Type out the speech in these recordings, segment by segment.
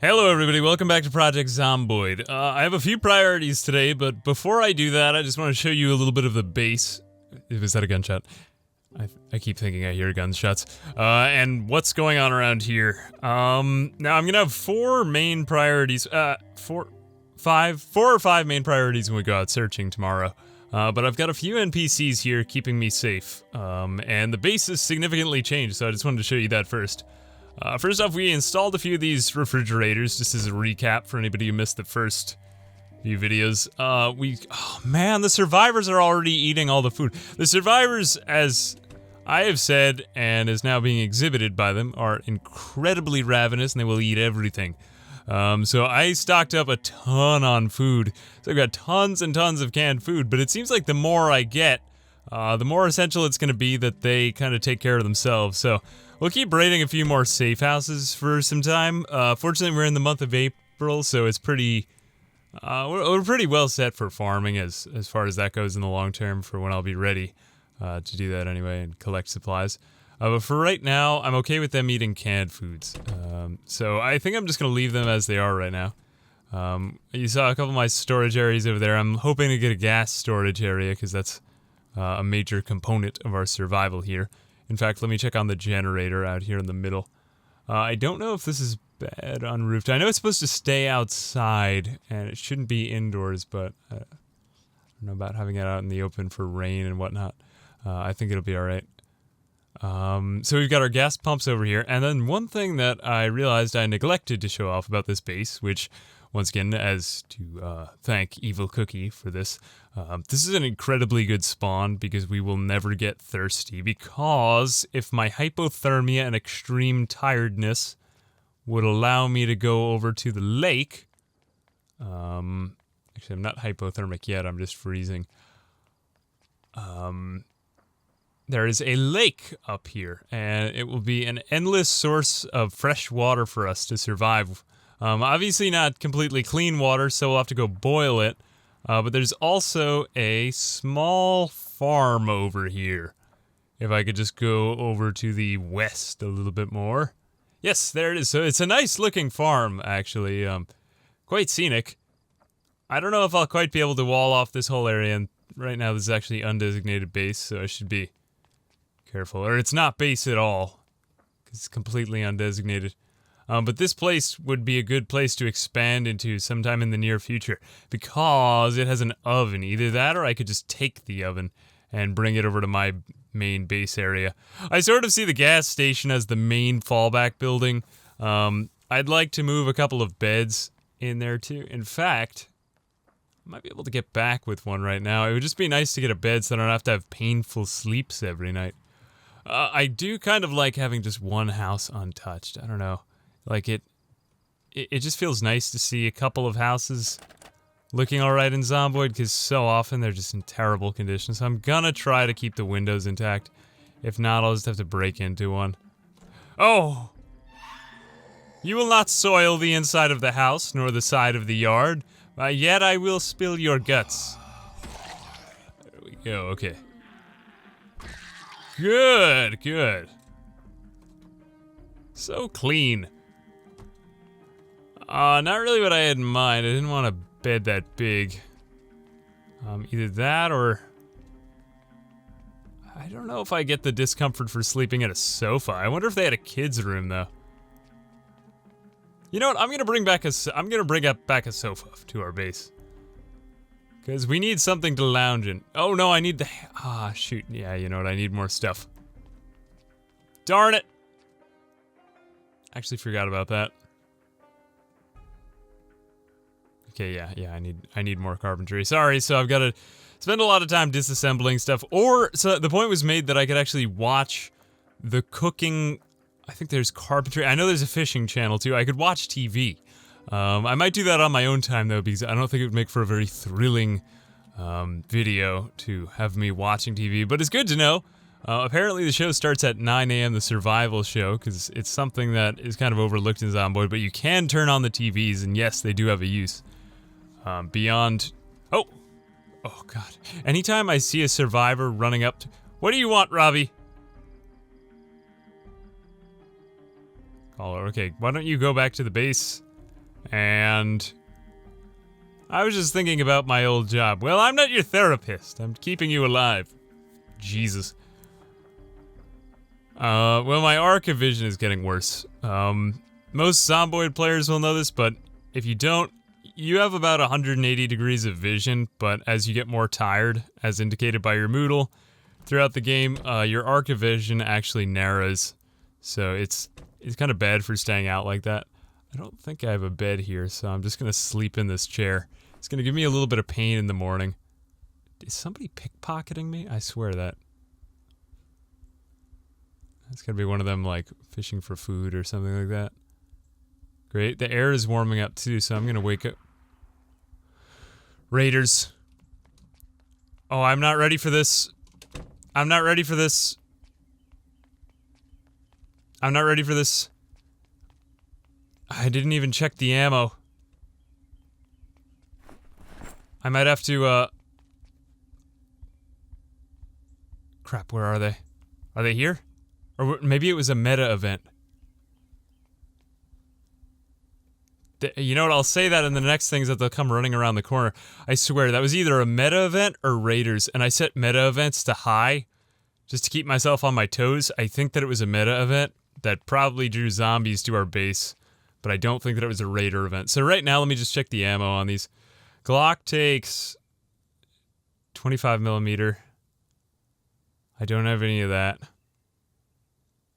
Hello everybody, welcome back to Project Zomboid. I have a few priorities today, but before I do that, I just want to show you a little bit of the base. Was that a gunshot? I keep thinking I hear gunshots. And what's going on around here. Now I'm gonna have four main priorities, four or five main priorities when we go out searching tomorrow. But I've got a few NPCs here keeping me safe. And the base has significantly changed, so I just wanted to show you that first. First off, we installed a few of these refrigerators, just as a recap for anybody who missed the first few videos. Oh man, the survivors are already eating all the food. The survivors, as I have said, and is now being exhibited by them, are incredibly ravenous and they will eat everything. So I stocked up a ton on food. So I've got tons and tons of canned food, but it seems like the more I get, the more essential it's going to be that they kind of take care of themselves. So we'll keep raiding a few more safe houses for some time. Fortunately, we're in the month of April, so it's pretty... we're pretty well set for farming as far as that goes in the long term for when I'll be ready to do that anyway and collect supplies. But for right now, I'm okay with them eating canned foods. So I think I'm just going to leave them as they are right now. You saw a couple of my storage areas over there. I'm hoping to get a gas storage area because that's a major component of our survival here. In fact, let me check on the generator out here in the middle. I don't know if this is bad unroofed. I know it's supposed to stay outside, and it shouldn't be indoors, but I don't know about having it out in the open for rain and whatnot. I think it'll be alright. So we've got our gas pumps over here, and then one thing that I realized I neglected to show off about this base, which, once again, as to thank Evil Cookie for this, this is an incredibly good spawn because we will never get thirsty, because if my hypothermia and extreme tiredness would allow me to go over to the lake, actually I'm not hypothermic yet, I'm just freezing. There is a lake up here, and it will be an endless source of fresh water for us to survive. Obviously not completely clean water, so we'll have to go boil it. But there's also a small farm over here. If I could just go over to the west a little bit more. Yes, there it is. So it's a nice looking farm, actually. Quite scenic. I don't know if I'll quite be able to wall off this whole area, and right now this is actually undesignated base, so I should be careful. Or it's not base at all, because it's completely undesignated. But this place would be a good place to expand into sometime in the near future, because it has an oven. Either that, or I could just take the oven and bring it over to my main base area. I sort of see the gas station as the main fallback building. I'd like to move a couple of beds in there too. In fact, I might be able to get back with one right now. It would just be nice to get a bed so I don't have to have painful sleeps every night. I do kind of like having just one house untouched. I don't know. Like, it just feels nice to see a couple of houses looking alright in Zomboid, because so often they're just in terrible condition. So I'm gonna try to keep the windows intact. If not, I'll just have to break into one. Oh! You will not soil the inside of the house, nor the side of the yard. Yet I will spill your guts. There we go, okay. Good, good. So clean. Not really what I had in mind. I didn't want a bed that big. Either that or... I don't know if I get the discomfort for sleeping at a sofa. I wonder if they had a kid's room, though. You know what? I'm gonna bring back a sofa to our base. Because we need something to lounge in. Oh no, I need the... Ah, shoot. Yeah, you know what? I need more stuff. Darn it! Actually forgot about that. Okay, yeah, I need more carpentry. Sorry, so I've got to spend a lot of time disassembling stuff. Or, so the point was made that I could actually watch the cooking... I think there's carpentry. I know there's a fishing channel, too. I could watch TV. I might do that on my own time, though, because I don't think it would make for a very thrilling video to have me watching TV. But it's good to know. Apparently the show starts at 9 a.m., the survival show, because it's something that is kind of overlooked in Zomboid, but you can turn on the TVs, and yes, they do have a use. Beyond... Oh! Oh, God. Anytime I see a survivor running up to... What do you want, Robbie? Caller, okay, why don't you go back to the base? And I was just thinking about my old job. Well, I'm not your therapist. I'm keeping you alive. Jesus. Well, my arc of vision is getting worse. Most Zomboid players will know this, but if you don't, you have about 180 degrees of vision, but as you get more tired, as indicated by your Moodle, throughout the game, your arc of vision actually narrows. So it's kind of bad for staying out like that. I don't think I have a bed here, so I'm just gonna sleep in this chair. It's gonna give me a little bit of pain in the morning. Is somebody pickpocketing me? I swear that. It's gotta be one of them, like, fishing for food or something like that. Great. The air is warming up, too, so I'm gonna wake up. Raiders. Oh, I'm not ready for this. I'm not ready for this. I'm not ready for this. I didn't even check the ammo. I might have to, Crap, where are they? Are they here? Or maybe it was a meta event. You know what, I'll say that, and the next thing is that they'll come running around the corner. I swear, that was either a meta event or raiders, and I set meta events to high, just to keep myself on my toes. I think that it was a meta event that probably drew zombies to our base, but I don't think that it was a raider event. So right now, let me just check the ammo on these. Glock takes 25mm. I don't have any of that.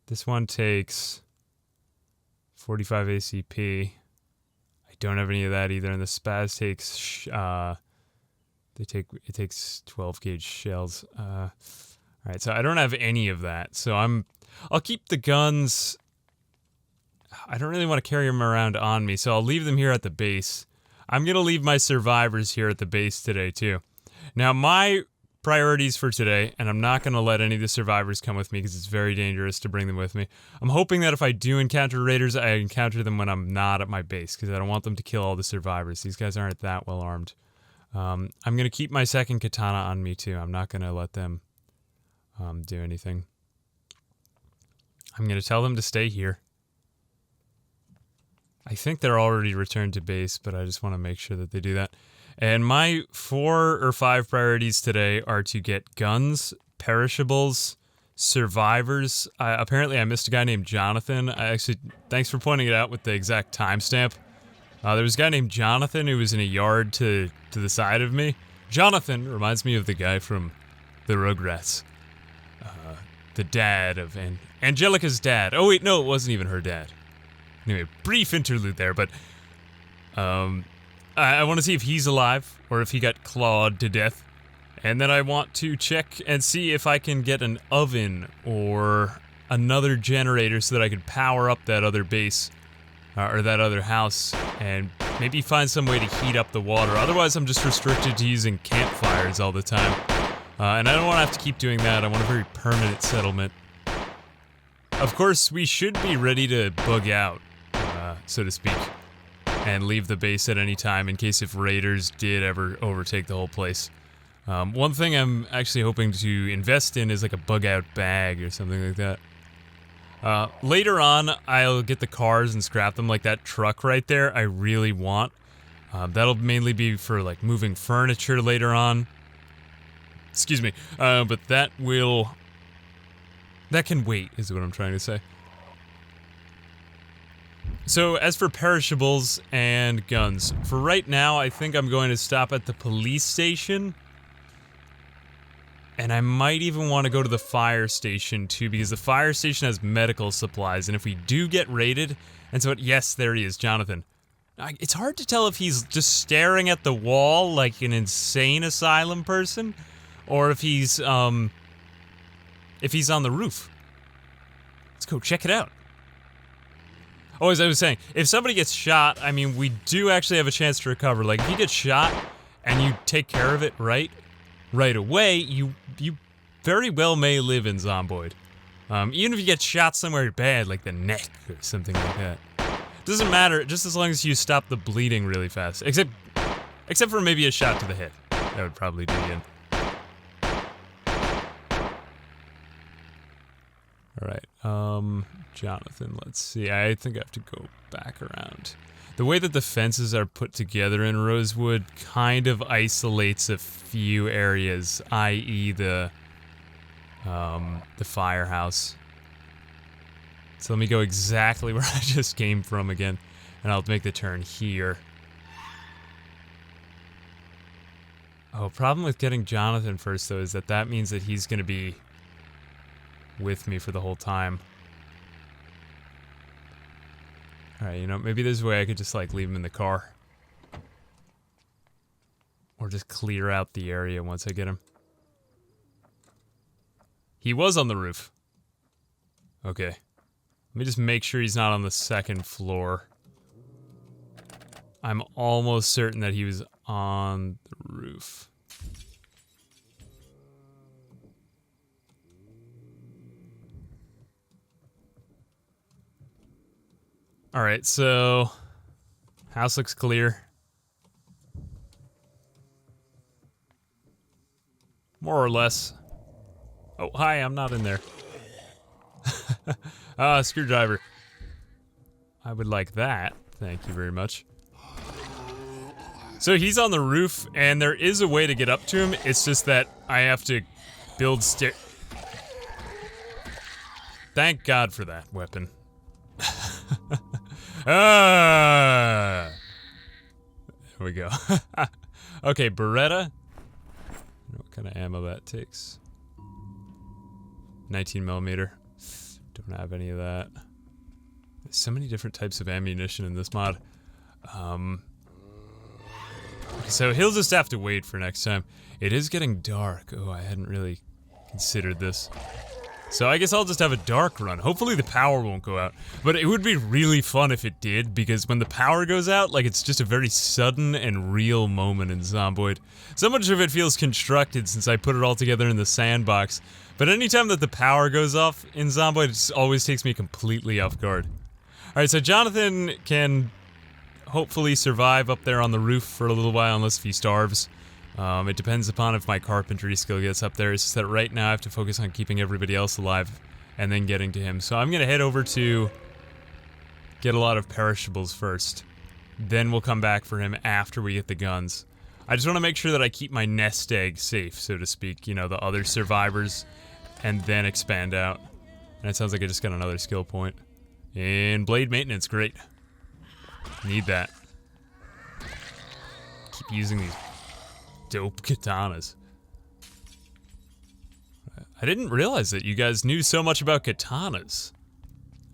This one takes 45 ACP. I don't have any of that either, and the Spaz takes it takes 12 gauge shells. All right, so I don't have any of that. So I'll keep the guns. I don't really want to carry them around on me, so I'll leave them here at the base. I'm gonna leave my survivors here at the base today too. Now my priorities for today, and I'm not going to let any of the survivors come with me because it's very dangerous to bring them with me. I'm hoping that if I do encounter raiders, I encounter them when I'm not at my base because I don't want them to kill all the survivors. These guys aren't that well armed. I'm going to keep my second katana on me too. I'm not going to let them do anything. I'm going to tell them to stay here. I think they're already returned to base, but I just want to make sure that they do that. And my 4 or 5 priorities today are to get guns, perishables, survivors. Apparently I missed a guy named Jonathan. Thanks for pointing it out with the exact timestamp. There was a guy named Jonathan who was in a yard to the side of me. Jonathan reminds me of the guy from the Rugrats. The dad of Angelica's dad. Oh wait, no, it wasn't even her dad. Anyway, brief interlude there, but I want to see if he's alive, or if he got clawed to death. And then I want to check and see if I can get an oven, or another generator so that I could power up that other base, or that other house, and maybe find some way to heat up the water. Otherwise, I'm just restricted to using campfires all the time. And I don't want to have to keep doing that. I want a very permanent settlement. Of course, we should be ready to bug out, so to speak, and leave the base at any time in case if raiders did ever overtake the whole place. One thing I'm actually hoping to invest in is like a bug out bag or something like that. Later on, I'll get the cars and scrap them, like that truck right there I really want. That'll mainly be for like moving furniture later on. Excuse me, but that can wait, is what I'm trying to say. So, as for perishables and guns, for right now, I think I'm going to stop at the police station. And I might even want to go to the fire station, too, because the fire station has medical supplies, and if we do get raided, and so, yes, there he is, Jonathan. It's hard to tell if he's just staring at the wall like an insane asylum person, or if he's on the roof. Let's go check it out. Oh, as I was saying, if somebody gets shot, I mean, we do actually have a chance to recover. Like, if you get shot and you take care of it right away, you very well may live in Zomboid. Even if you get shot somewhere bad, like the neck or something like that. Doesn't matter, just as long as you stop the bleeding really fast. Except for maybe a shot to the head. That would probably do you in. Alright, Jonathan, let's see. I think I have to go back around. The way that the fences are put together in Rosewood kind of isolates a few areas, i.e. the firehouse. So let me go exactly where I just came from again, and I'll make the turn here. Oh, problem with getting Jonathan first, though, is that means that he's gonna be with me for the whole time. Alright, you know, maybe there's a way I could just, like, leave him in the car. Or just clear out the area once I get him. He was on the roof. Okay. Let me just make sure he's not on the second floor. I'm almost certain that he was on the roof. Alright, so... house looks clear. More or less. Oh, hi, I'm not in there. Screwdriver. I would like that. Thank you very much. So he's on the roof, and there is a way to get up to him. It's just that I have to build Thank God for that weapon. There we go. Okay, Beretta. What kind of ammo that takes? 19mm. Don't have any of that. There's so many different types of ammunition in this mod. So he'll just have to wait for next time. It is getting dark. Oh, I hadn't really considered this. So I guess I'll just have a dark run. Hopefully the power won't go out. But it would be really fun if it did, because when the power goes out, like, it's just a very sudden and real moment in Zomboid. So much of it feels constructed since I put it all together in the sandbox. But anytime that the power goes off in Zomboid, it always takes me completely off guard. Alright, so Jonathan can hopefully survive up there on the roof for a little while, unless if he starves. It depends upon if my carpentry skill gets up there. It's just that right now I have to focus on keeping everybody else alive and then getting to him. So I'm gonna head over to get a lot of perishables first. Then we'll come back for him after we get the guns. I just want to make sure that I keep my nest egg safe, so to speak, you know, the other survivors, and then expand out. And it sounds like I just got another skill point. And blade maintenance, great. Need that. Keep using these dope katanas. I didn't realize that you guys knew so much about katanas.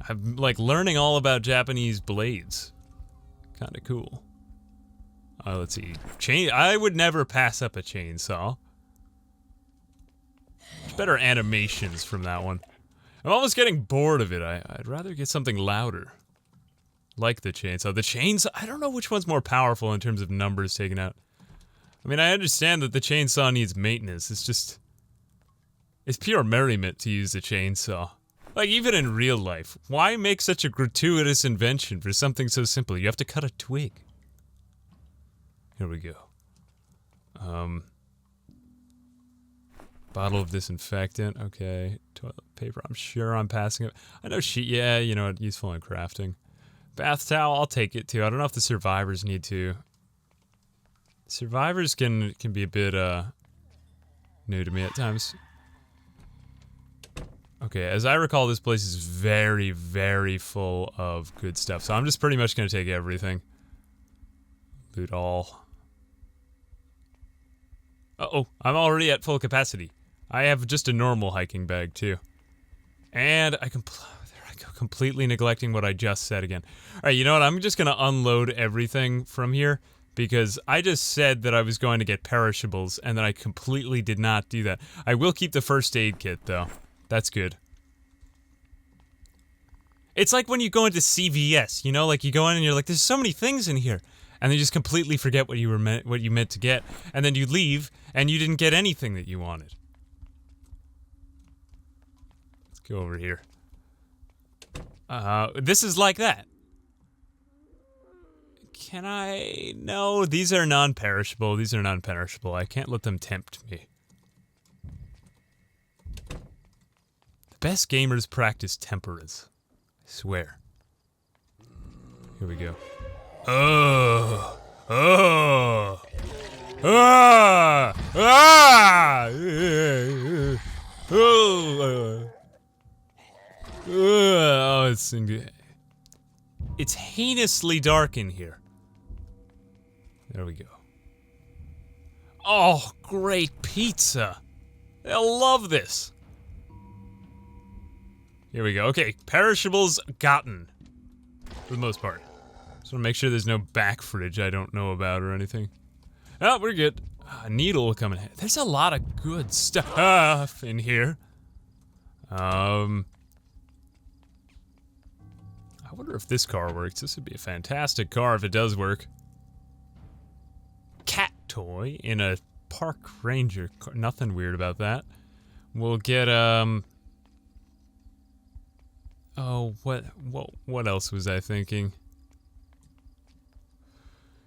I'm, like, learning all about Japanese blades. Kinda cool. Let's see. I would never pass up a chainsaw. Much better animations from that one. I'm almost getting bored of it. I'd rather get something louder. Like the chainsaw. The chainsaw, I don't know which one's more powerful in terms of numbers taken out. I mean, I understand that the chainsaw needs maintenance. It's just... it's pure merriment to use the chainsaw. Like, even in real life, why make such a gratuitous invention for something so simple? You have to cut a twig. Here we go. Bottle of disinfectant, okay. Toilet paper, I'm sure I'm passing it. I know yeah, you know, useful in crafting. Bath towel, I'll take it too. I don't know if the survivors need to. Survivors can be a bit, new to me at times. Okay, as I recall, this place is very, very full of good stuff, so I'm just pretty much gonna take everything. Loot all. Uh-oh, I'm already at full capacity. I have just a normal hiking bag, too. And there I go, completely neglecting what I just said again. Alright, you know what, I'm just gonna unload everything from here, because I just said that I was going to get perishables, and then I completely did not do that. I will keep the first aid kit, though. That's good. It's like when you go into CVS, you know, like you go in and you're like, there's so many things in here. And then you just completely forget what you meant to get, and then you leave, and you didn't get anything that you wanted. Let's go over here. This is like that. Can I? No, these are non-perishable. These are non-perishable. I can't let them tempt me. The best gamers practice temperance. I swear. Here we go. Oh. Oh. Ah! Ah! Oh, it's heinously dark in here. There we go. Oh, great pizza. They'll love this. Here we go. Okay, perishables gotten. For the most part. Just want to make sure there's no back fridge I don't know about or anything. Oh, we're good. A needle will come in. There's a lot of good stuff in here. I wonder if this car works. This would be a fantastic car if it does work. Cat toy in a park ranger car. Nothing weird about that. We'll get, oh, what else was I thinking?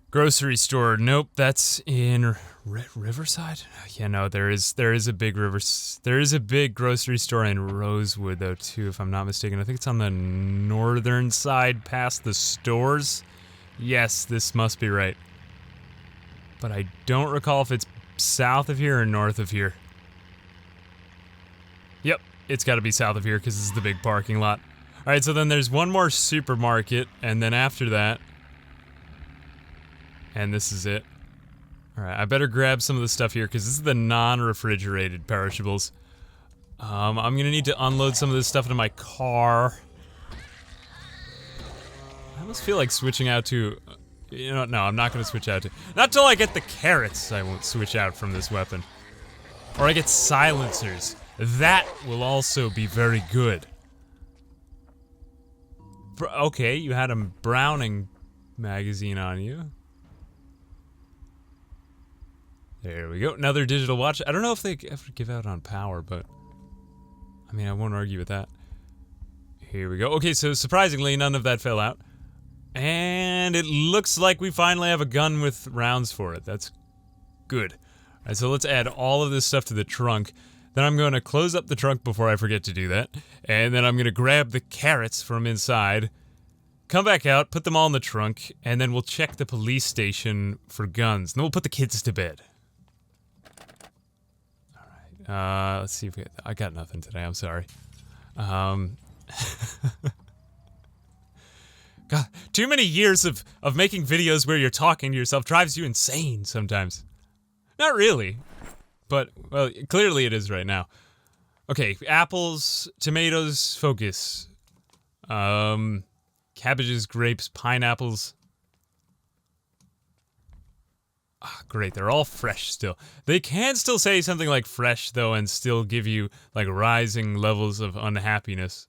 Grocery store. Nope, that's in Riverside. Yeah, no, there is a big grocery store in Rosewood though too, if I'm not mistaken. I think it's on the northern side past the stores. Yes, this must be right. But I don't recall if it's south of here or north of here. Yep, it's got to be south of here because this is the big parking lot. All right, so then there's one more supermarket, and then after that. And this is it. Alright, I better grab some of the stuff here, because this is the non-refrigerated perishables. I'm gonna need to unload some of this stuff into my car. I almost feel like switching out to... You know, no, I'm not gonna switch out to... Not till I get the carrots, I won't switch out from this weapon. Or I get silencers. That will also be very good. Okay, you had a Browning magazine on you. There we go. Another digital watch. I don't know if they ever give out on power, but... I mean, I won't argue with that. Here we go. Okay, so surprisingly, none of that fell out. And it looks like we finally have a gun with rounds for it. That's good. Alright, so let's add all of this stuff to the trunk. Then I'm going to close up the trunk before I forget to do that. And then I'm going to grab the carrots from inside. Come back out, put them all in the trunk, and then we'll check the police station for guns. And then we'll put the kids to bed. Let's see if I got nothing today, I'm sorry. God, too many years of making videos where you're talking to yourself drives you insane sometimes. Not really. But, well, clearly it is right now. Okay, apples, tomatoes, focus. Cabbages, grapes, pineapples. Ah, great, they're all fresh still. They can still say something like fresh, though, and still give you, like, rising levels of unhappiness.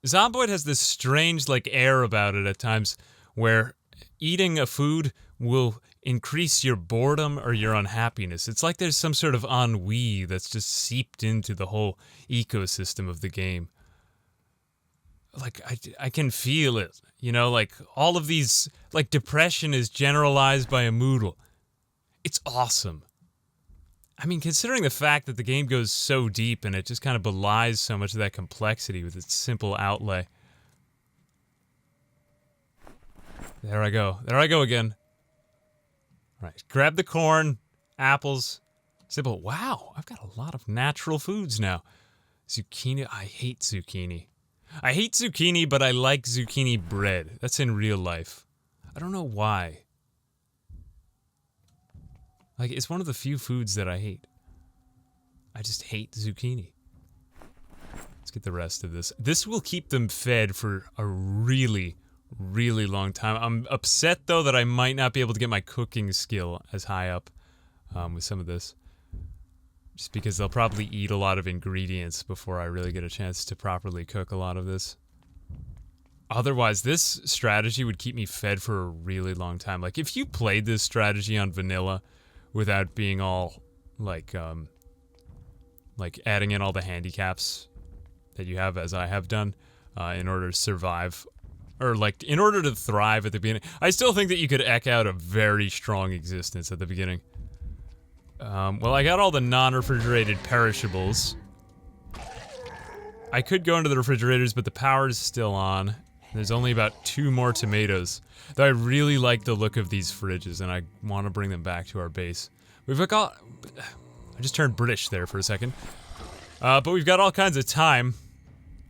Zomboid has this strange, like, air about it at times, where eating a food will increase your boredom or your unhappiness. It's like there's some sort of ennui that's just seeped into the whole ecosystem of the game. Like, I can feel it, you know, like, all of these, like, depression is generalized by a Moodle. It's awesome. I mean, considering the fact that the game goes so deep and it just kind of belies so much of that complexity with its simple outlay. There I go again. Right, grab the corn, apples, simple. Wow, I've got a lot of natural foods now. Zucchini, I hate zucchini. I hate zucchini, but I like zucchini bread. That's in real life. I don't know why. Like, it's one of the few foods that I hate. I just hate zucchini. Let's get the rest of this. This will keep them fed for a really, really long time. I'm upset, though, that I might not be able to get my cooking skill as high up with some of this. Just because they'll probably eat a lot of ingredients before I really get a chance to properly cook a lot of this. Otherwise, this strategy would keep me fed for a really long time. Like, if you played this strategy on vanilla without being all, like adding in all the handicaps that you have, as I have done, in order to survive, or, like, in order to thrive at the beginning, I still think that you could eke out a very strong existence at the beginning. Well, I got all the non-refrigerated perishables. I could go into the refrigerators, but the power is still on. There's only about 2 more tomatoes. Though I really like the look of these fridges, and I want to bring them back to our base. We've got... I just turned British there for a second. But we've got all kinds of time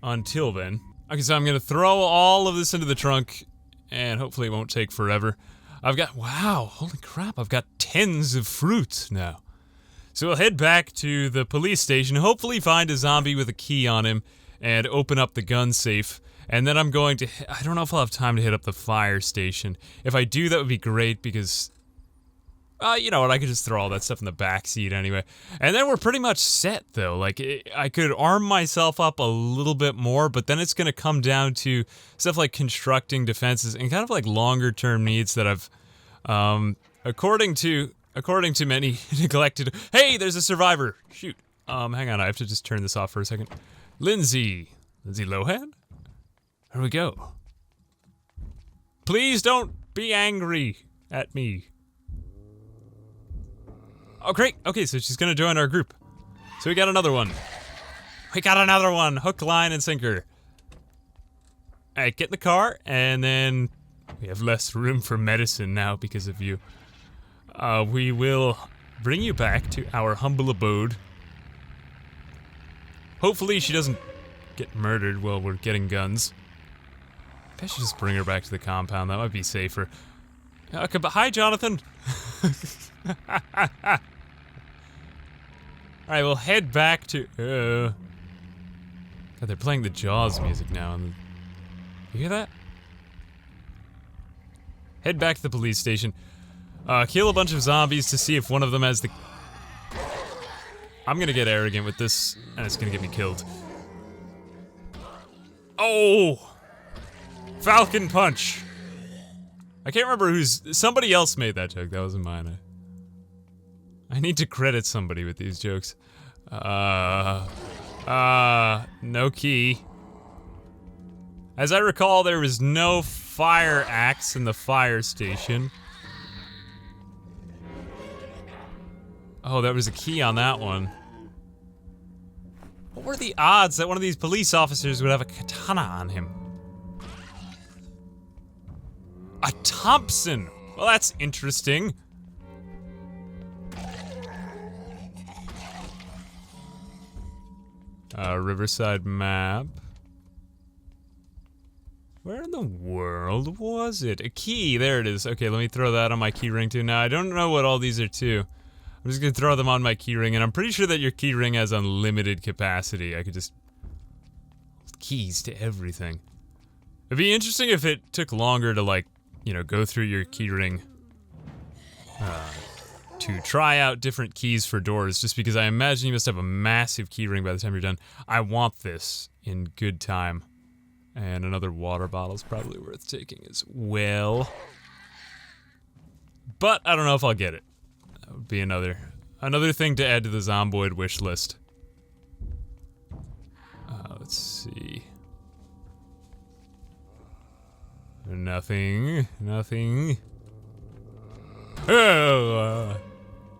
until then. Okay, so I'm gonna throw all of this into the trunk, and hopefully it won't take forever. I've got... Wow, holy crap, I've got tens of fruits now. So we'll head back to the police station, hopefully find a zombie with a key on him, and open up the gun safe. And then I'm going to... I don't know if I'll have time to hit up the fire station. If I do, that would be great, because... you know what, I could just throw all that stuff in the backseat anyway. And then we're pretty much set, though. Like, I could arm myself up a little bit more, but then it's gonna come down to stuff like constructing defenses and kind of like longer-term needs that I've... according to many, neglected... Hey, there's a survivor! Shoot. Hang on, I have to just turn this off for a second. Lindsay Lohan? Here we go. Please don't be angry at me. Oh, great. Okay, so she's gonna join our group. So we got another one. Hook, line, and sinker. Alright, get in the car, and then we have less room for medicine now because of you. We will bring you back to our humble abode. Hopefully she doesn't get murdered while we're getting guns. I should just bring her back to the compound. That might be safer. Okay, but hi, Jonathan. Alright, we'll head back to... God, they're playing the Jaws music now. You hear that? Head back to the police station. Kill a bunch of zombies to see if one of them has the... I'm gonna get arrogant with this, and it's gonna get me killed. Oh! Falcon Punch! I can't remember who's... Somebody else made that joke, that wasn't mine. I need to credit somebody with these jokes. No key. As I recall, there was no fire axe in the fire station. Oh, there was a key on that one. What were the odds that one of these police officers would have a katana on him? A Thompson! Well, that's interesting. Riverside map. Where in the world was it? A key, there it is. Okay, let me throw that on my keyring too. Now, I don't know what all these are too. I'm just gonna throw them on my keyring, and I'm pretty sure that your keyring has unlimited capacity. I could just... keys to everything. It'd be interesting if it took longer to, like, you know, go through your keyring to try out different keys for doors, just because I imagine you must have a massive keyring by the time you're done. I want this in good time. And another water bottle's probably worth taking as well. But I don't know if I'll get it. That would be another thing to add to the Zomboid wish list. Let's see. Nothing. Oh,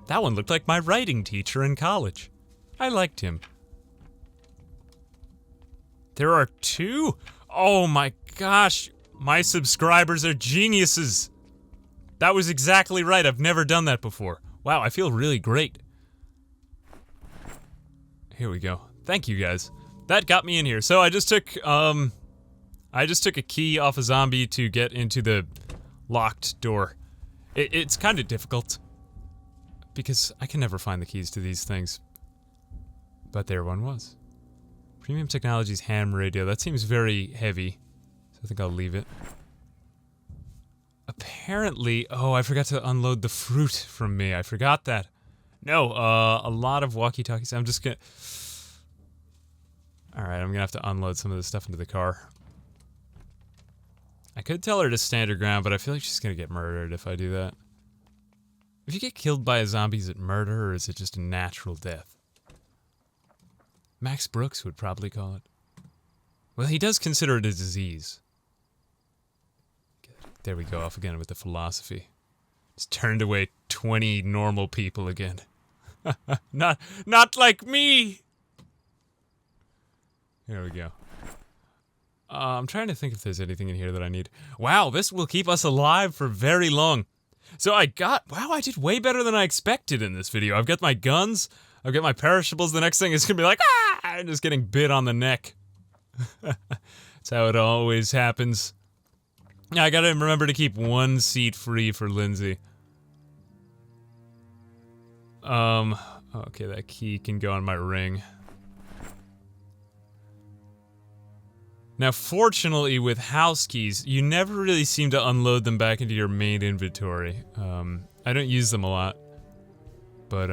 that one looked like my writing teacher in college. I liked him. There are 2? Oh my gosh, my subscribers are geniuses. That was exactly right, I've never done that before. Wow, I feel really great. Here we go. Thank you guys. That got me in here. So I just took a key off a zombie to get into the locked door. It's kind of difficult, because I can never find the keys to these things. But there one was. Premium Technologies ham radio. That seems very heavy, so I think I'll leave it. Apparently... Oh, I forgot to unload the fruit from me. I forgot that. No, a lot of walkie-talkies. I'm just gonna... Alright, I'm gonna have to unload some of this stuff into the car. I could tell her to stand her ground, but I feel like she's gonna get murdered if I do that. If you get killed by a zombie, is it murder, or is it just a natural death? Max Brooks would probably call it. Well, he does consider it a disease. Good. There we go, off again with the philosophy. Just turned away 20 normal people again. Not like me! Here we go. I'm trying to think if there's anything in here that I need. Wow, this will keep us alive for very long. So I did way better than I expected in this video. I've got my guns, I've got my perishables. The next thing is gonna be like, I'm just getting bit on the neck. That's how it always happens. Yeah, I gotta remember to keep one seat free for Lindsay. Okay, that key can go on my ring. Now, fortunately, with house keys, you never really seem to unload them back into your main inventory. I don't use them a lot, but,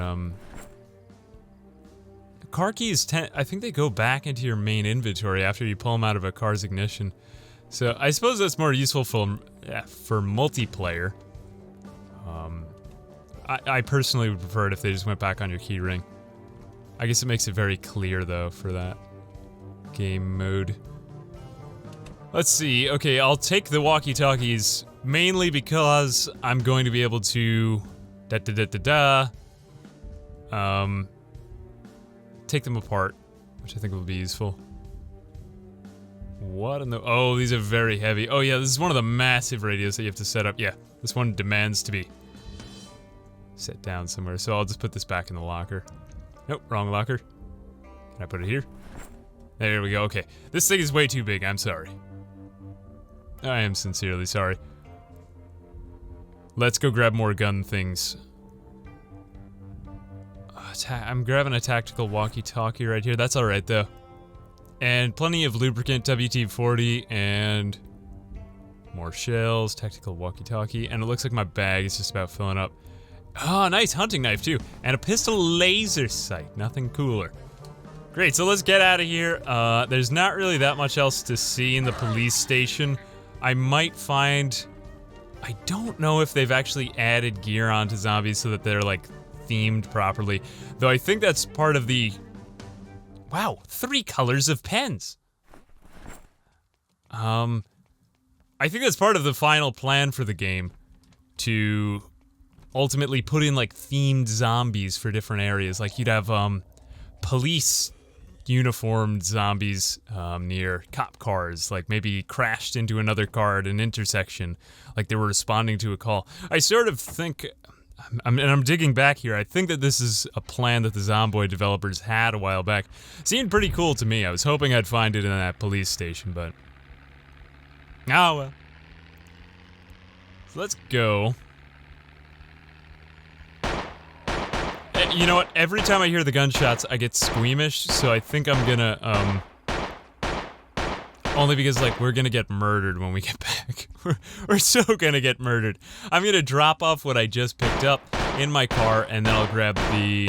car keys, I think they go back into your main inventory after you pull them out of a car's ignition. So, I suppose that's more useful for multiplayer. I personally would prefer it if they just went back on your key ring. I guess it makes it very clear, though, for that game mode. Let's see. Okay, I'll take the walkie-talkies mainly because I'm going to be able to take them apart, which I think will be useful. What in the... Oh, these are very heavy. Oh yeah, this is one of the massive radios that you have to set up. Yeah, this one demands to be set down somewhere, so I'll just put this back in the locker. Nope, wrong locker. Can I put it here? There we go, okay. This thing is way too big, I'm sorry. I am sincerely sorry. Let's go grab more gun things. I'm grabbing a tactical walkie-talkie right here. That's alright, though. And plenty of lubricant, WT-40, and more shells, tactical walkie-talkie, and it looks like my bag is just about filling up. Oh, nice hunting knife, too. And a pistol laser sight. Nothing cooler. Great, so let's get out of here. There's not really that much else to see in the police station. I might find... I don't know if they've actually added gear onto zombies so that they're, like, themed properly. Though I think that's part of the... Wow, 3 colors of pens! I think that's part of the final plan for the game. To ultimately put in, like, themed zombies for different areas. Like, you'd have, police uniformed zombies near cop cars, like maybe crashed into another car at an intersection, like they were responding to a call. I sort of think, and I'm digging back here, I think that this is a plan that the Zomboid developers had a while back. Seemed pretty cool to me. I was hoping I'd find it in that police station, but... Oh well. So let's go. You know what? Every time I hear the gunshots, I get squeamish, so I think I'm gonna, only because, like, we're gonna get murdered when we get back. We're so gonna get murdered. I'm gonna drop off what I just picked up in my car, and then I'll grab the...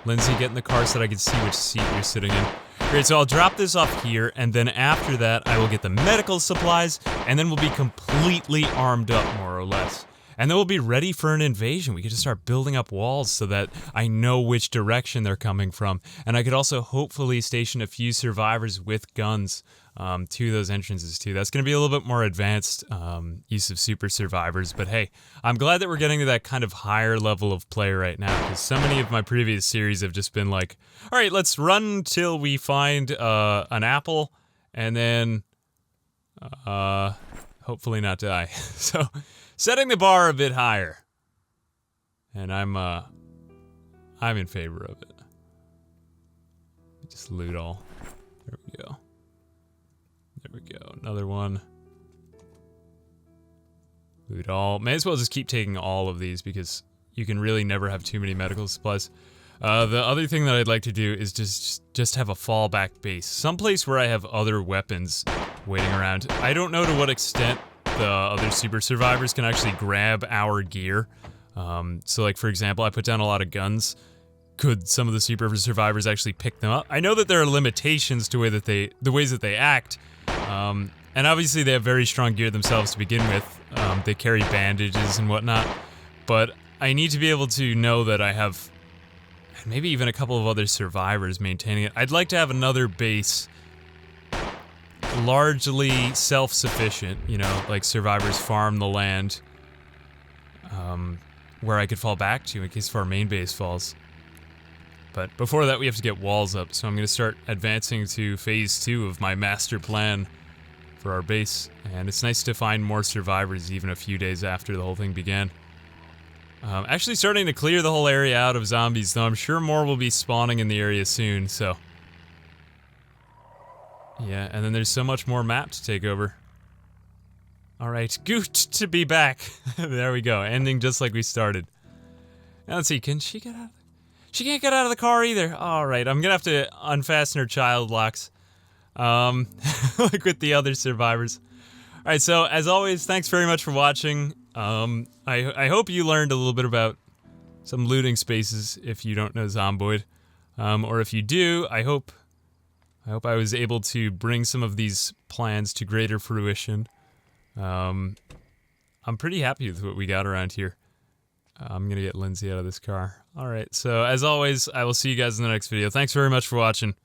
Lindsay, get in the car so that I can see which seat you're sitting in. Great, so I'll drop this off here, and then after that, I will get the medical supplies, and then we'll be completely armed up, more or less. And then we'll be ready for an invasion. We could just start building up walls so that I know which direction they're coming from. And I could also hopefully station a few survivors with guns to those entrances too. That's going to be a little bit more advanced use of super survivors. But hey, I'm glad that we're getting to that kind of higher level of play right now. Because so many of my previous series have just been like, alright, let's run till we find an apple. And then hopefully not die. So... setting the bar a bit higher. And I'm in favor of it. Just loot all. There we go. There we go. Another one. Loot all. May as well just keep taking all of these because you can really never have too many medical supplies. The other thing that I'd like to do is just have a fallback base. Someplace where I have other weapons waiting around. I don't know to what extent the other super survivors can actually grab our gear. So like, for example, I put down a lot of guns. Could some of the super survivors actually pick them up? I know that there are limitations to the ways that they act. And obviously they have very strong gear themselves to begin with. They carry bandages and whatnot. But I need to be able to know that I have maybe even a couple of other survivors maintaining it. I'd like to have another base largely self-sufficient, you know, like survivors farm the land, where I could fall back to in case our main base falls. But before that, we have to get walls up, so I'm going to start advancing to phase 2 of my master plan for our base. And it's nice to find more survivors even a few days after the whole thing began. Actually starting to clear the whole area out of zombies, though I'm sure more will be spawning in the area soon, so... Yeah, and then there's so much more map to take over. Alright, good to be back. There we go, ending just like we started. Now let's see, can she get out? She can't get out of the car either. Alright, I'm gonna have to unfasten her child locks. Like with the other survivors. Alright, so as always, thanks very much for watching. I hope you learned a little bit about some looting spaces if you don't know Zomboid. Or if you do, I hope I was able to bring some of these plans to greater fruition. I'm pretty happy with what we got around here. I'm gonna get Lindsay out of this car. Alright, so as always, I will see you guys in the next video. Thanks very much for watching.